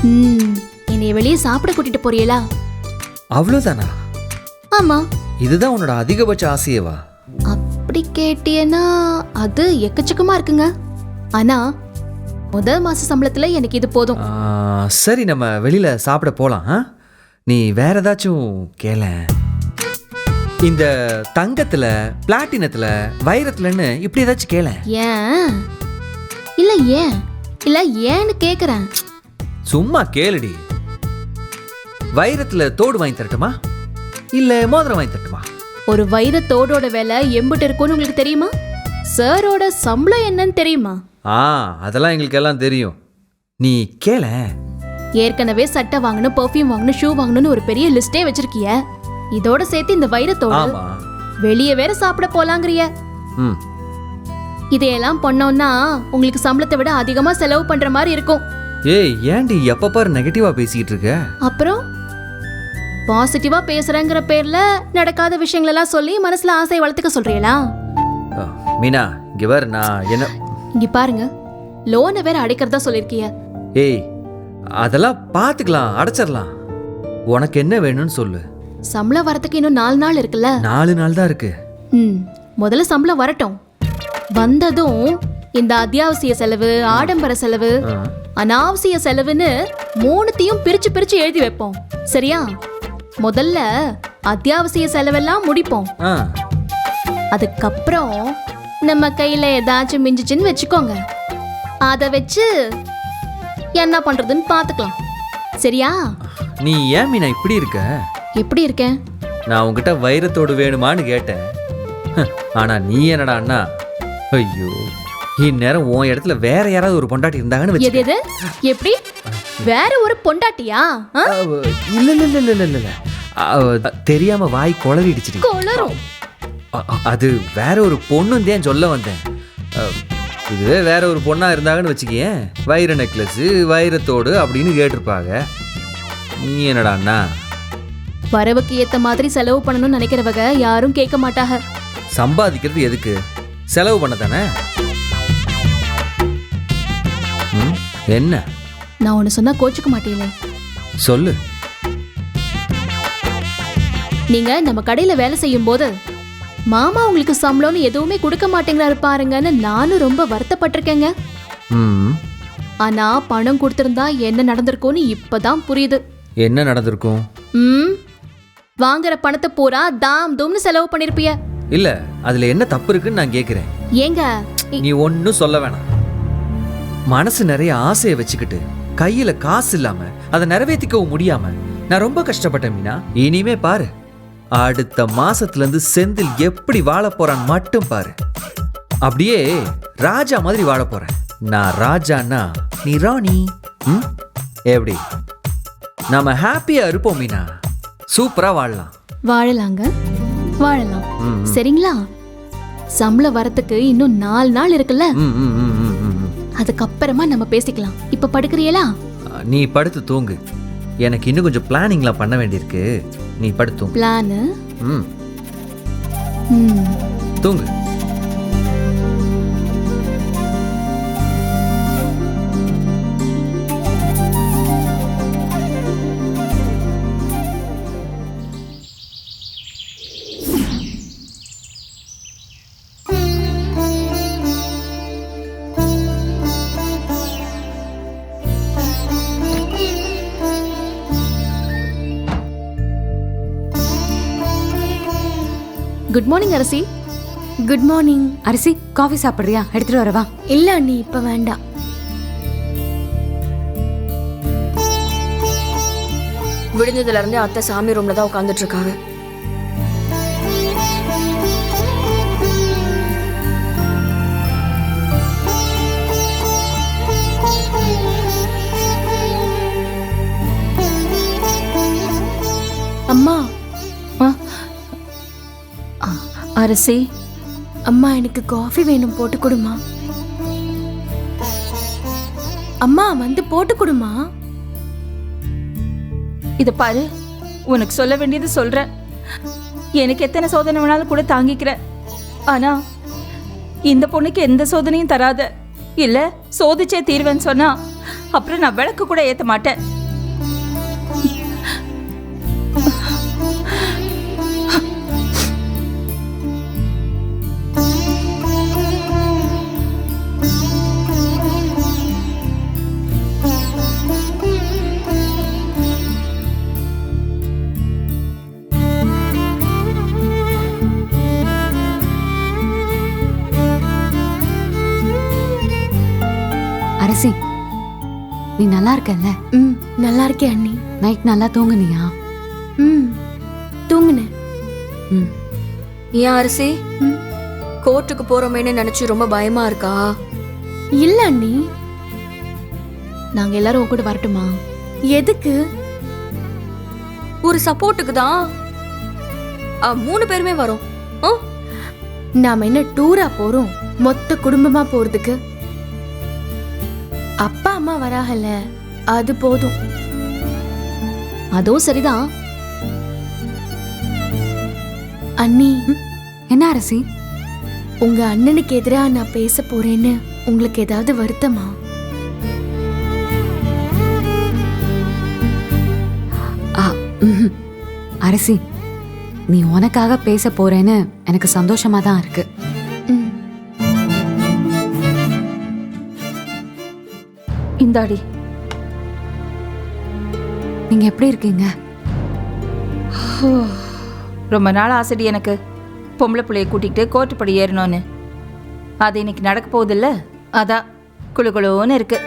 என்னைய வெளியே சாப்பிட கூட்டிட்டு போறீங்களா? அவ்வளவுதானா? ஆமா. இதுதான் உன்னோட அதிகபட்ச ஆசையவா? அப்படி கேட்டியனா அது எக்கச்சக்கமா இருக்குங்க. ஆனா முதல் மாச சம்பளத்துல எனக்கு இது போதும். சரி, நம்ம வெளியில சாப்பிட போலாம். நீ வேற ஏதாச்சும் கேள. இந்த தங்கத்துல, பிளாட்டினத்துல, வைரத்துலன்னு இப்படி ஏதாச்சும் கேள. ஏன் இல்ல ஏன் இல்ல ஏன்னு கேக்குறேன். சும்மா கேளுடி. வைரத்துல தோடு வாங்கி தரட்டுமா இல்ல மோதிரம் வாங்கி தரட்டுமா? ஒரு வைரத்தோடோட விலை எம்பிட்டு இருக்கும்னு உங்களுக்கு தெரியுமா? சாரோட சம்பளம் என்னன்னு தெரியுமா? அதெல்லாம் எங்களுக்கு எல்லாம் தெரியும். நீ கேள. ஏற்கனவே சட்டை வாங்கணும், பெர்ஃப்யூம் வாங்கணும், ஷூ வாங்கணும்னு ஒரு பெரிய லிஸ்டே வச்சிருக்கிய. இதோட சேர்த்து இந்த வைரத்தோடு வெளியே வேற சாப்பிட போலாங்கறிய. இதையெல்லாம் பண்ணோம்னா உங்களுக்கு சம்பளத்தை விட அதிகமா செலவு பண்ற மாதிரி இருக்கும். ஏய், ஏன்டி எப்ப பாரு நெகட்டிவா பேசிட்டு இருக்க? அப்புறம் பாசிட்டிவா பேசுறேங்கிற பேர்ல நடக்காத விஷயங்களெல்லாம் சொல்லி மனசுல ஆசையை வளர்த்துக்க சொல்றீங்களா? மீனா, இங்க வர. நான் என்ன இங்க பாருங்க, லோனை வேற அடைக்கிறதா சொல்லிருக்கிய. ஏய், அதெல்லாம் பாத்துக்கலாம், அடைச்சிடலாம். உனக்கு என்ன வேணும்னு சொல்லு. சம்பளம் வரதுக்கு இன்னும் 4 நாள் இருக்குல்ல? 4 நாள் தான் இருக்கு. முதல்ல சம்பளம் வரட்டும். வந்ததும் இந்த அத்தியாவசிய செலவு, ஆடம்பர செலவு, அனாவசிய செலவுன்னு 3த்தையும் பிரிச்சு பிரிச்சு எழுதி வைப்போம். சரியா? முதல்ல அத்தியாவசிய செலவெல்லாம் முடிப்போம். அதுக்கப்புறம் நம்ம கையில ஏதாச்சும் மிஞ்சிச்சுன்னு வச்சுக்கோங்க. அதை வச்சு என்ன பண்றதுன்னு பாத்துக்கலாம். சரியா? நீ ஏன் மீனா இப்படி இருக்க? எப்படி இருக்கேன்? நான் உன்கிட்ட வைரத்தோடு வேணுமான்னு கேட்டேன். ஆனா நீ என்னடா அண்ணா, ஐயோ, இந்நேரம் உன் இடத்துல வேற யாராவது ஒரு பொண்டாட்டி இருந்தாங்கன்னு வச்சு. எது? எப்படி? வேற ஒரு பொண்டாட்டியா? இல்ல இல்ல இல்ல இல்ல இல்ல, தெரியாம வாய் குளறிடுச்சு. குளறும். அது வேற ஒரு பொண்ணும் தான் சொல்ல வந்தேன். இதுவே வேற ஒரு பொண்ணா இருந்தாங்கன்னு வச்சுக்கேன், வைர நெக்லஸ், வைரத்தோடு அப்படின்னு கேட்டிருப்பாங்க. நீ என்னடா அண்ணா? வரவுக்கு ஏத்த மாதிரி செலவு பண்ணணும்னு நினைக்கிறவங்க யாரும் கேட்க மாட்டாங்க. சம்பாதிக்கிறது எதுக்கு? செலவு பண்ண தானே. என்ன? நான் ஒன்னு சொன்னா கோச்சுக்க மாட்டீங்களே? சொல்லு. நீங்க நம்ம கடையில வேலை செய்யும் போது மாமா உங்களுக்கு சம்பளம்னு எதுவுமே கொடுக்க மாட்டேங்கிறாரு பாருங்கன்னு நானும் ரொம்ப வருத்தப்பட்டிருக்கேங்க. ஆனா பணம் கொடுத்திருந்தா என்ன நடந்திருக்கும்னு இப்பதான் புரியுது. என்ன நடந்திருக்கும்? வாங்குற பணத்தை பூரா தாம் தூம்னு செலவு பண்ணிருப்பிய. இல்ல, அதுல என்ன தப்பு இருக்குன்னு நான் கேக்குறேன். ஏங்க நீ ஒன்னும் சொல்ல வேணாம். மனசு நிறைய ஆசையை வச்சுக்கிட்டு கையில காசு இல்லாம அதை நிறைவேற்றிக்கவும் முடியாம நான் ரொம்ப கஷ்டப்பட்டேன் மீனா. இனிமே பாரு, அடுத்த மாசத்துல இருந்து செந்தில் எப்படி வாழ போறான் மட்டும் பாரு. அப்படியே ராஜா மாதிரி வாழ போறேன். நான் ராஜானா நீ ராணி. எப்படி? நாம ஹாப்பியா இருப்போம் மீனா. சூப்பரா வாழலாம். வாழலாங்க, வாழலாம். சரிங்களா? சம்பளம் வரத்துக்கு இன்னும் 4 நாள் இருக்குல்ல? அதுக்கப்புறமா நம்ம பேசிக்கலாம். இப்ப படுக்கிறியலா? நீ படுத்து தூங்கு. எனக்கு இன்னும் கொஞ்சம் பிளானிங்லாம் பண்ண வேண்டியிருக்கு. நீ படுத்து பிளான். தூங்கு. Good morning Arasi. Good morning. Arasi, coffee சாப்பிடுறியா? எடுத்துட்டு வரவா? இல்ல நீ இப்ப வேண்டாம். விடுஞ்சதுல இருந்து அத்தை சாமி ரூம்ல தான் உட்கார்ந்துட்டு இருக்காங்க. அம்மா. அரசி, அம்மா எனக்கு காஃபி வேணும், போட்டு கொடுமா. அம்மா வந்து போட்டு கொடுமா. இத பாரு, உனக்கு சொல்ல வேண்டியது சொல்ற. எனக்கு எத்தனை சோதனை வேணாலும் கூட தாங்கிக்கிற. ஆனா இந்த பொண்ணுக்கு எந்த சோதனையும் தராத. இல்ல சோதிச்சே தீர்வேன்னு சொன்னா அப்புறம் நான் விளக்கு கூட ஏத்த மாட்டேன். அரசி, நீ நல்லா இருக்கல்ல? ம், நல்லா இருக்கேன் அண்ணி. நைட் நல்லா தூங்குனியா? ம், தூங்குனேன். ம். ஏன் அரிசி கோர்ட்டுக்கு போறோமேன்னு நினைச்சு ரொம்ப பயமா இருக்கா? இல்ல அண்ணி. நாங்க எல்லாரும் உன் கூட வரட்டுமா? எதுக்கு? ஒரு சப்போர்ட்டுக்கு தான். 3 பேருமே வரோம். நாம என்ன டூரா போறோம்? மொத்த குடும்பமா போறதுக்கு அப்பா அம்மா வராகல, அது போதும். அதோ சரிதான் அண்ணி. என்ன அரசி? உங்க அண்ணனுக்கு எதிரா நான் பேச போறேன்னு உங்களுக்கு ஏதாவது வருத்தமா? அரசி, நீ உனக்காக பேச போறேன்னு எனக்கு சந்தோஷமா தான் இருக்கு. ம். இந்தாடி. நீங்க எப்படி இருக்கீங்க? ரொம்ப நாள் ஆசைடி எனக்கு பொம்பளை பிள்ளைய கூட்டிகிட்டு கோர்ட்டு படி ஏறணும்னு. அது இன்னைக்கு நடக்க போகுதில்ல, அதான் குளுகுளுன்னு இருக்கு.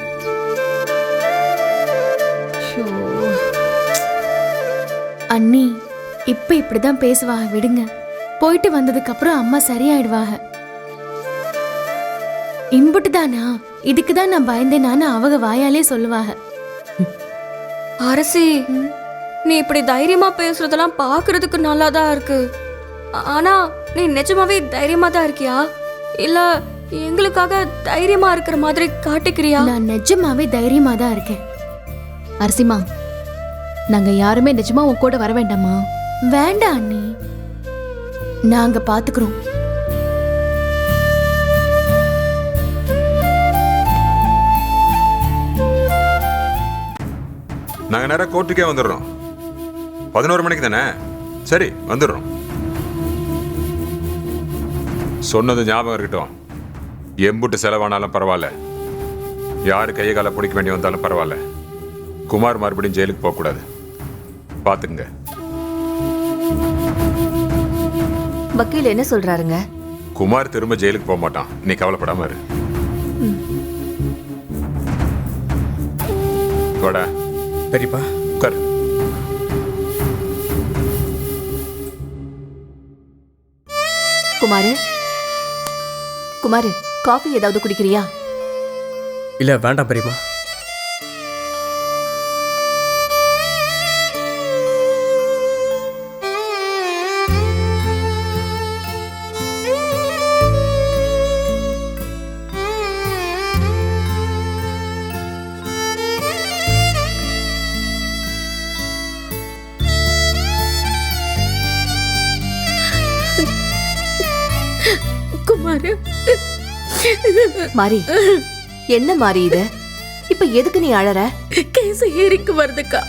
ஷோ. அண்ணி, இப்ப இப்படிதான் பேசுவாங்க, விடுங்க. போயிட்டு வந்ததுக்கு அப்புறம் அம்மா சரியாயிடுவாங்க. இன்புட்டு தானா, இதுக்குதான் நான் பயந்தேனான்னு அவங்க வாயாலே சொல்லுவாங்க. அரசி, நீ இப்படி தைரியமா பேசுறதெல்லாம் பாக்குறதுக்கு நல்லாதான் இருக்கு. ஆனா நீ நிஜமாவே தைரியமா தான் இருக்கியா? இல்ல எங்களுக்காக தைரியமா இருக்கிற மாதிரி காட்டிக்கிறியா? நான் நிஜமாவே தைரியமா தான் இருக்கேன். அரசிமா, நாங்க யாருமே நிஜமா உன் கூட வர வேண்டாமா? வேண்டாம் அண்ணி, நாங்க பாத்துக்கிறோம். நாங்கள் நேராக கோர்ட்டுக்கே வந்துடுறோம். 11 மணிக்கு தானே? சரி, வந்துடுறோம். சொன்னது ஞாபகம் இருக்கட்டும். எம்புட்டு செலவானாலும் பரவாயில்ல, யாரு கையை காலை பிடிக்க வேண்டி வந்தாலும் பரவாயில்ல, குமார் மறுபடியும் ஜெயிலுக்கு போகக்கூடாது. பார்த்துக்குங்க. வக்கீல் என்ன சொல்றாருங்க? குமார் திரும்ப ஜெயிலுக்கு போக மாட்டான், நீ கவலைப்படாம இரு. வாடா. பெரியப்பா, உட்காரு. குமாரு, குமாரு, காஃபி ஏதாவது குடிக்கிறியா? இல்ல வேண்டாம் பெரியப்பா. குமாரு, மாரி, என்ன மாறி இது? இப்ப எதுக்கு நீ அழற? கேஸ் ஏறிக்கு வருதுக்கா.